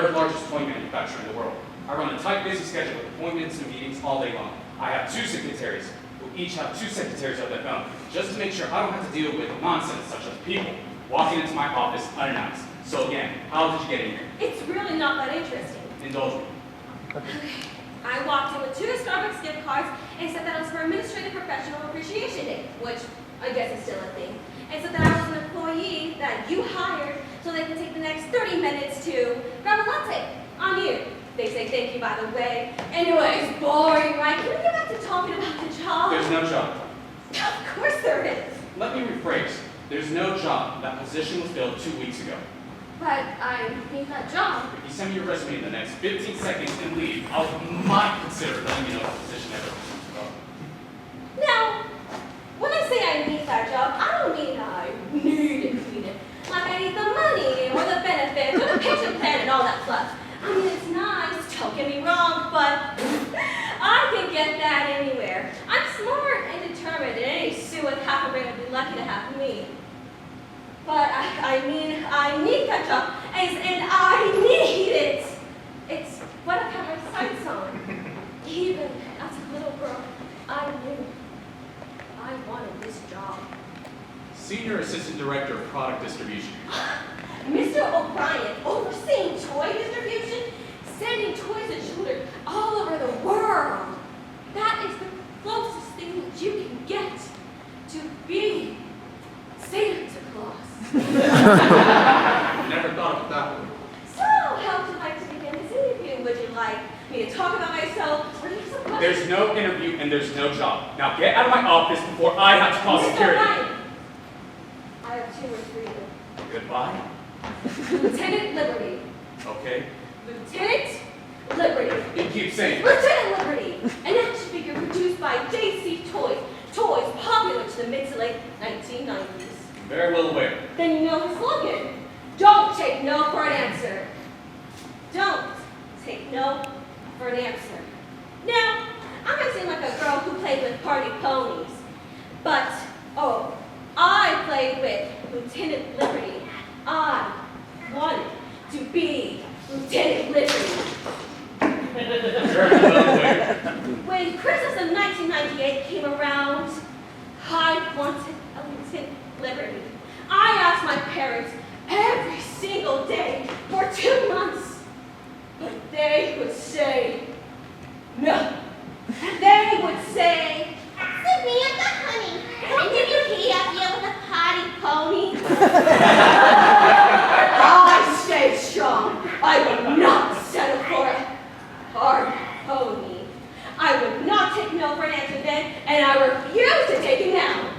third largest toy manufacturer in the world. I run a tight, busy schedule with appointments and meetings all day long. I have 2 secretaries, who each have 2 secretaries of their own, just to make sure I don't have to deal with nonsense such as people walking into my office unannounced. So again, how did you get in here? It's really not that interesting. Indulge me. I walked in with 2 Starbucks gift cards and said that it was for Administrative Professional Appreciation Day, which I guess is still a thing. And said that I was an employee that you hired so they could take the next 30 minutes to grab a latte on you. They say thank you, by the way. Anyways, boring, right? Can we get back to talking about the job? There's no job. Of course there is. Let me rephrase. There's no job. That position was filled 2 weeks ago. But I need that job. If you send me your resume in the next 15 seconds and leave, I might consider letting you know the position ever comes about. Now, when I say I need that job, I don't mean I need it. Like I need the money or the benefits or the pension plan and all that fluff. I mean, it's nice, don't get me wrong, but I can get that anywhere. I'm smart and determined, and any Sue with half a brain would be lucky to have me. But I mean, I need that job, and I need it. It's what I've had my sights on. Even as a little girl, I knew I wanted this job. Senior Assistant Director of Product Distribution. Mr. O'Brien, overseeing toy distribution, sending toys to children all over the world. That is the closest thing that you can get to being Santa Claus. Never thought of that one. So, how would you like to begin this interview? Would you like me to talk about myself? Or do you have some questions? There's no interview and there's no job. Now get out of my office before I have to call Mr. security. O'Brien, I have 2 words for you. Goodbye. Lieutenant Liberty. Okay. Lieutenant Liberty. You keep saying. Lieutenant Liberty, an action figure produced by JC Toys. Toys popular to the mid to late 1990s. Very well aware. Then you know his slogan. Don't take no for an answer. Don't take no for an answer. Now, I might seem like a girl who played with party ponies, but, oh, I played with Lieutenant Liberty. I wanted to be Lieutenant Liberty. Very well aware. When Christmas of 1998 came around, I wanted a Lieutenant Liberty. I asked my parents every single day for 2 months, but they would say no. They would say, Samantha, honey, did you pee up here with a potty pony? I stayed strong. I would not settle for a hard pony. I would not take no for an answer then, and I refuse to take it now.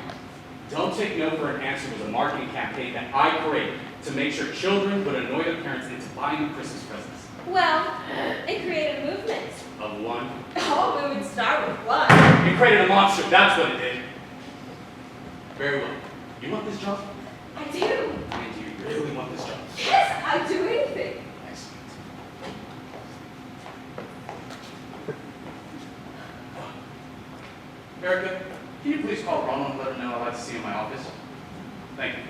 Don't take no for an answer was a marketing campaign that I created to make sure children would annoy their parents into buying them Christmas presents. Well, it created a movement. Of one. Oh, we would start with one. It created a monster, that's what it did. Very well. You want this job? I do. And you really want this job? Yes, I'd do anything. Excellent. Erica, can you please call Ronald and let him know I'd like to see him in my office? Thank you.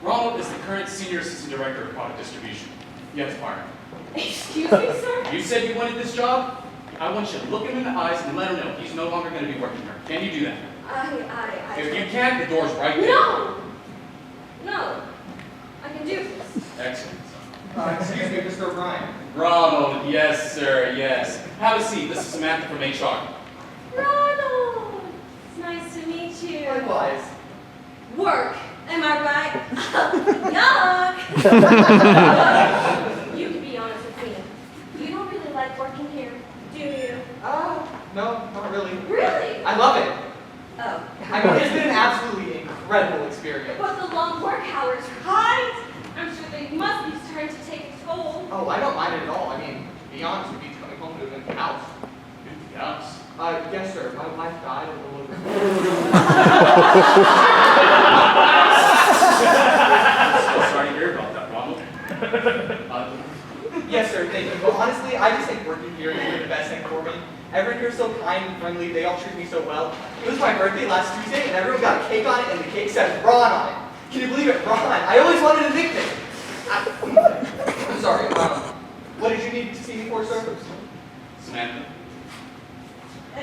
Ronald is the current Senior Assistant Director of Product Distribution. You have to fire him. Excuse me, sir? You said you wanted this job? I want you to look him in the eyes and let him know he's no longer going to be working here. Can you do that? If you can't, the door's right there. No! No. I can do this. Excellent. Excuse me, Mr. O'Brien. Ronald, yes, sir, yes. Have a seat. This is Samantha from HR. Ronald! It's nice to meet you. Likewise. Work. Am I right? Yuck! You can be honest with me. You don't really like working here, do you? No, not really. Really? I love it. Oh. I mean, it's been an absolutely incredible experience. But the long work hours, right? I'm sure they must be starting to take a toll. Oh, I don't mind it at all. I mean, to be honest, it beats coming home to an empty house. Empty house. Yes, sir. My wife died a little bit. Sorry to hear about that, Ronald. Yes, sir. Thank you. But honestly, I just think working here is really the best thing for me. Everyone here is so kind and friendly. They all treat me so well. It was my birthday last Tuesday, and everyone got a cake on it, and the cake said Ron on it. Can you believe it? Ron. I always wanted a nickname. I'm sorry. What did you need to see me for, sir? Samantha? I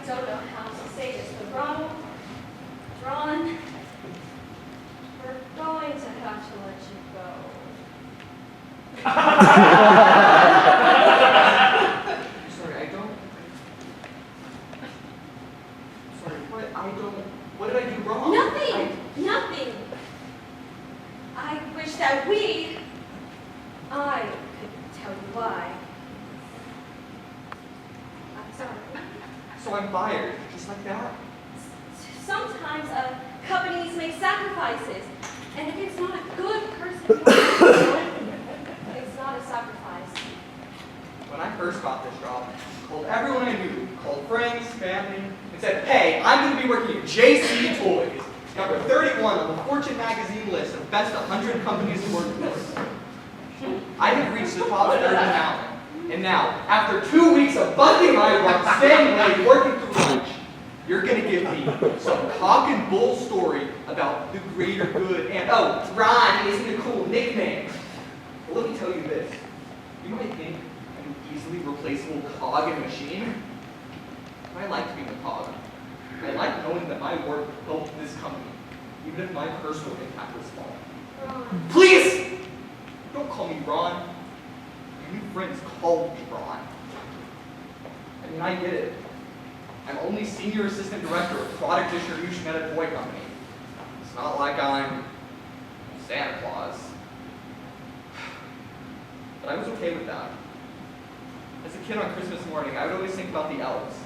don't know how to say this, but Ron, we're going to have to let you go. Sorry, what did I do wrong? Nothing. I wish that I could tell you why. I'm sorry. So I'm fired, just like that? Sometimes companies make sacrifices, and if it's not a good person, it's not a sacrifice. When I first got this job, I called everyone I knew, called friends, family, and said, hey, I'm going to be working at JC Toys, number 31 on the Fortune magazine list of best 100 companies to work for. I have reached the top 30 now, and now, after 2 weeks of busting my butt, staying late, working through lunch, you're going to give me some cock and bull story about the greater good and, oh, Ron isn't a cool nickname. Well, let me tell you this. You might think I'm an easily replaceable cog in a machine. But I like being a cog. I like knowing that my work helped this company, even if my personal impact was small. Ron. Please! Don't call me Ron. My new friends called me Ron. I mean, I get it. I'm only Senior Assistant Director of Product Distribution at a toy company. It's not like I'm Santa Claus. But I was okay with that. As a kid on Christmas morning, I would always think about the elves.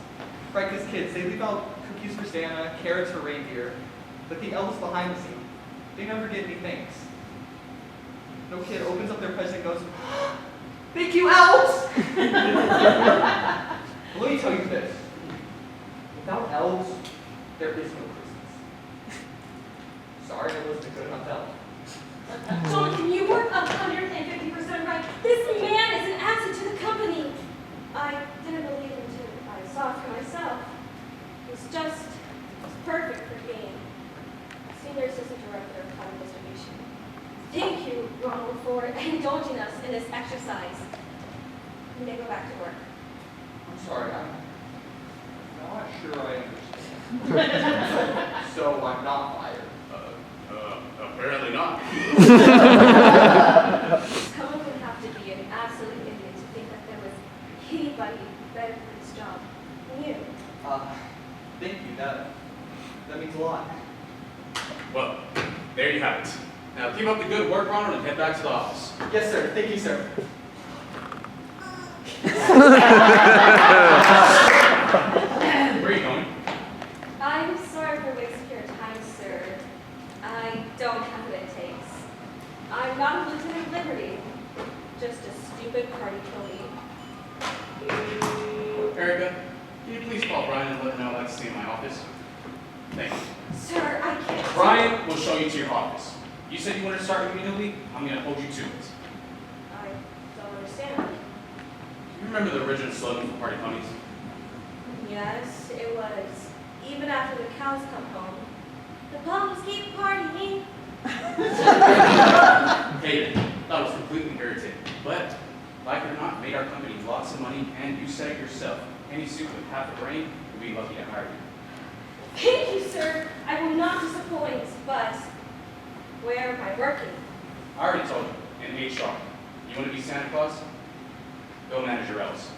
Right, because kids, they leave out cookies for Santa, carrots for reindeer, but the elves behind the scene, they never get any thanks. No kid opens up their present and goes, thank you, elves! Well, let me tell you this. Without elves, there is no Christmas. Sorry, I wasn't a good enough elf. Jonathan, you were 150% right. This man is an asset to the company. I didn't believe him until I saw it for myself. He's perfect for being Senior Assistant Director of Product Distribution. Thank you, Ronald, for indulging us in this exercise. You may go back to work. I'm sorry, I'm not sure I understand. So I'm not fired. Apparently not. Someone would have to be an absolute idiot to think that there was anybody better for this job than you. Thank you. That means a lot. Well, there you have it. Now keep up the good work, Ronald, and head back to the office. Yes, sir. Thank you, sir. Where are you going? I'm sorry for wasting your time, sir. I don't have what it takes. I'm not a lieutenant of liberty, just a stupid party pony. Erica, can you please call Brian and let him know I'd like to see him in my office? Thank you. Sir, I can't. Brian will show you to your office. You said you wanted to start immediately. I'm going to hold you to it. I don't understand. Do you remember the original slogan for Party Ponies? Yes, it was. Even after the cows come home, the ponies keep partying. Hayet, that was completely irritating. But, like it or not, made our company lots of money, and you said it yourself. Any suit with half a brain would be lucky to hire you. Thank you, sir. I will not disappoint, but where am I working? I already told you, in HR. You want to be Santa Claus? Go manage your elves.